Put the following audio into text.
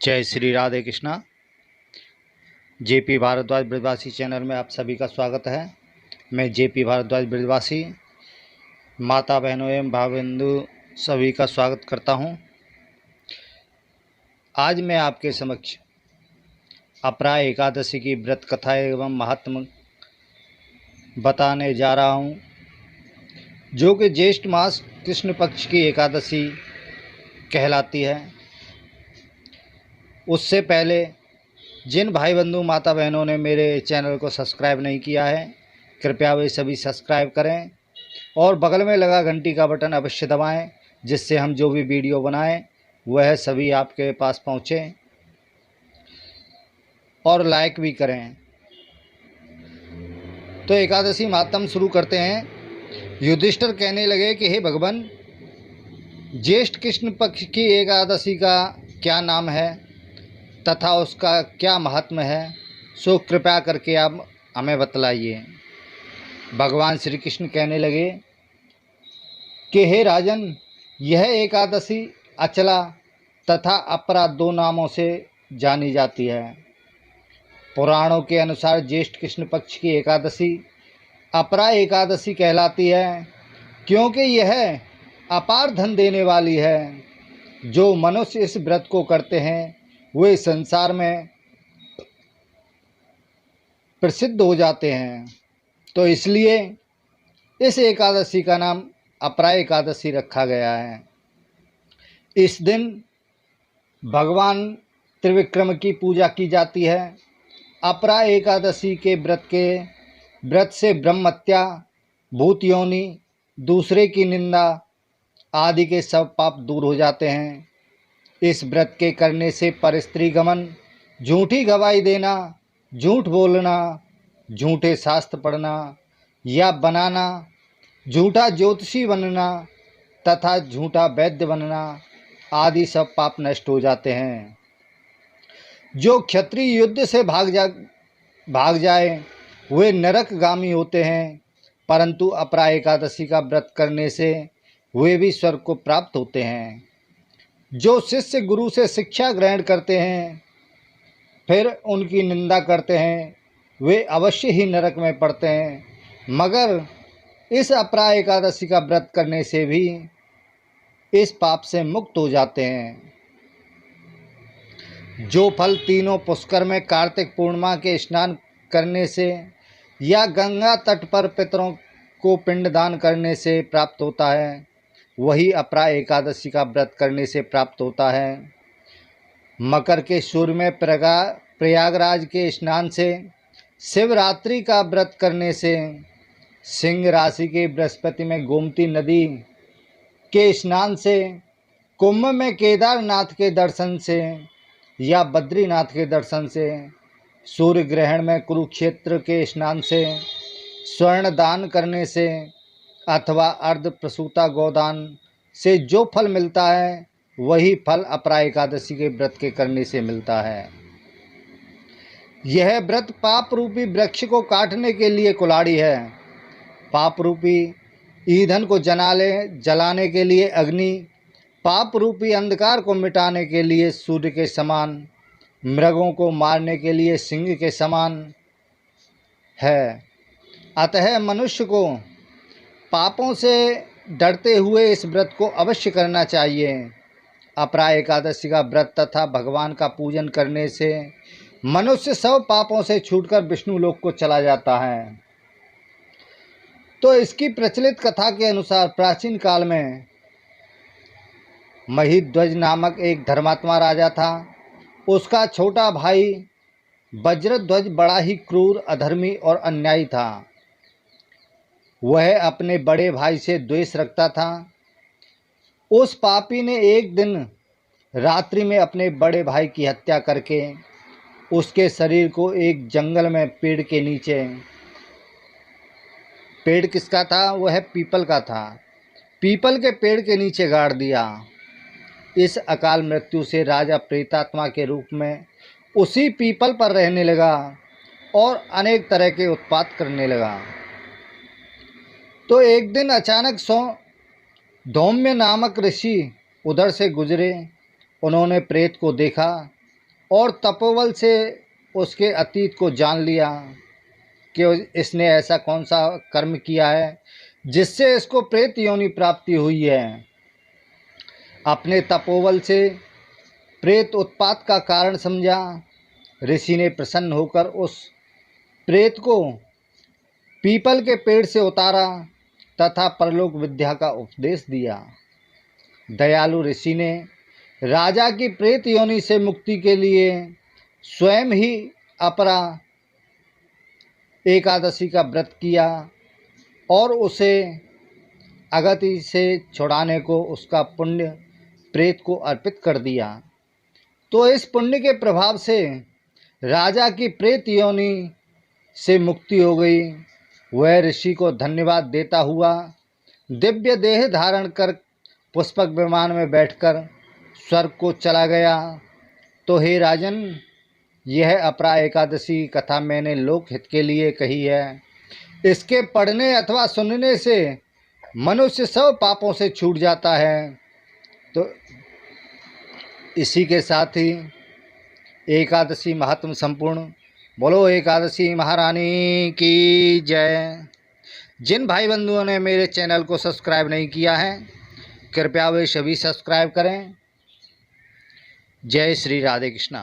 जय श्री राधे कृष्णा। जेपी भारद्वाज ब्रजवासी चैनल में आप सभी का स्वागत है। मैं जेपी भारद्वाज ब्रजवासी माता बहनों एवं भाई बंधु सभी का स्वागत करता हूं। आज मैं आपके समक्ष अपरा एकादशी की व्रत कथा एवं महात्म बताने जा रहा हूं, जो कि ज्येष्ठ मास कृष्ण पक्ष की एकादशी कहलाती है। उससे पहले जिन भाई बंधु माता बहनों ने मेरे चैनल को सब्सक्राइब नहीं किया है, कृपया वे सभी सब्सक्राइब करें और बगल में लगा घंटी का बटन अवश्य दबाएं, जिससे हम जो भी वीडियो बनाएं वह सभी आपके पास पहुंचे, और लाइक भी करें। तो एकादशी महात्म शुरू करते हैं। युधिष्ठिर कहने लगे कि हे भगवान, ज्येष्ठ कृष्ण पक्ष की एकादशी का क्या नाम है तथा उसका क्या महात्म्य है, सो कृपया करके आप हमें बतलाइए। भगवान श्री कृष्ण कहने लगे कि हे राजन, यह एकादशी अचला तथा अपरा दो नामों से जानी जाती है। पुराणों के अनुसार ज्येष्ठ कृष्ण पक्ष की एकादशी अपरा एकादशी कहलाती है, क्योंकि यह अपार धन देने वाली है। जो मनुष्य इस व्रत को करते हैं वे संसार में प्रसिद्ध हो जाते हैं। तो इसलिए इस एकादशी का नाम अपरा एकादशी रखा गया है। इस दिन भगवान त्रिविक्रम की पूजा की जाती है। अपरा एकादशी के व्रत से ब्रह्महत्या, भूत योनि, दूसरे की निंदा आदि के सब पाप दूर हो जाते हैं। इस व्रत के करने से परस्त्री गमन, झूठी गवाही देना, झूठ बोलना, झूठे शास्त्र पढ़ना या बनाना, झूठा ज्योतिषी बनना तथा झूठा वैद्य बनना आदि सब पाप नष्ट हो जाते हैं। जो क्षत्रिय युद्ध से भाग जाए वे नरकगामी होते हैं, परंतु अपरा एकादशी का व्रत करने से वे भी स्वर्ग को प्राप्त होते हैं। जो शिष्य गुरु से शिक्षा ग्रहण करते हैं फिर उनकी निंदा करते हैं, वे अवश्य ही नरक में पड़ते हैं, मगर इस अपरा एकादशी का व्रत करने से भी इस पाप से मुक्त हो जाते हैं। जो फल तीनों पुष्कर में कार्तिक पूर्णिमा के स्नान करने से या गंगा तट पर पितरों को पिंडदान करने से प्राप्त होता है, वही अपरा एकादशी का व्रत करने से प्राप्त होता है। मकर के सूर्य में प्रयागराज के स्नान से, शिवरात्रि का व्रत करने से, सिंह राशि के बृहस्पति में गोमती नदी के स्नान से, कुंभ में केदारनाथ के दर्शन से या बद्रीनाथ के दर्शन से, सूर्य ग्रहण में कुरुक्षेत्र के स्नान से, स्वर्ण दान करने से अथवा अर्ध प्रसूता गोदान से जो फल मिलता है वही फल अपरा एकादशी के व्रत के करने से मिलता है। यह व्रत पाप रूपी वृक्ष को काटने के लिए कुल्हाड़ी है। पाप रूपी ईंधन को जलाने के लिए अग्नि, पाप रूपी अंधकार को मिटाने के लिए सूर्य के समान, मृगों को मारने के लिए सिंह के समान है। अतः मनुष्य को पापों से डरते हुए इस व्रत को अवश्य करना चाहिए। अपरा एकादशी का व्रत तथा भगवान का पूजन करने से मनुष्य सब पापों से छूटकर विष्णु लोक को चला जाता है। तो इसकी प्रचलित कथा के अनुसार प्राचीन काल में महिध्वज नामक एक धर्मात्मा राजा था। उसका छोटा भाई वज्रध्वज बड़ा ही क्रूर, अधर्मी और अन्यायी था। वह अपने बड़े भाई से द्वेष रखता था। उस पापी ने एक दिन रात्रि में अपने बड़े भाई की हत्या करके उसके शरीर को एक जंगल में पेड़ के नीचे, पेड़ किसका था? वह पीपल का था, पीपल के पेड़ के नीचे गाड़ दिया। इस अकाल मृत्यु से राजा प्रेतात्मा के रूप में उसी पीपल पर रहने लगा और अनेक तरह के उत्पात करने लगा। तो एक दिन अचानक धौम्य नामक ऋषि उधर से गुजरे। उन्होंने प्रेत को देखा और तपोबल से उसके अतीत को जान लिया कि इसने ऐसा कौन सा कर्म किया है जिससे इसको प्रेत योनि प्राप्ति हुई है। अपने तपोबल से प्रेत उत्पात का कारण समझा। ऋषि ने प्रसन्न होकर उस प्रेत को पीपल के पेड़ से उतारा तथा परलोक विद्या का उपदेश दिया। दयालु ऋषि ने राजा की प्रेत योनि से मुक्ति के लिए स्वयं ही अपरा एकादशी का व्रत किया और उसे अगति से छुड़ाने को उसका पुण्य प्रेत को अर्पित कर दिया। तो इस पुण्य के प्रभाव से राजा की प्रेत योनि से मुक्ति हो गई। वह ऋषि को धन्यवाद देता हुआ दिव्य देह धारण कर पुष्पक विमान में बैठकर स्वर्ग को चला गया। तो हे राजन, यह अपरा एकादशी कथा मैंने लोक हित के लिए कही है। इसके पढ़ने अथवा सुनने से मनुष्य सब पापों से छूट जाता है। तो इसी के साथ ही एकादशी महात्म संपूर्ण। बोलो एकादशी महारानी की जय। जिन भाई बंधुओं ने मेरे चैनल को सब्सक्राइब नहीं किया है, कृपया वे सभी सब्सक्राइब करें। जय श्री राधे कृष्णा।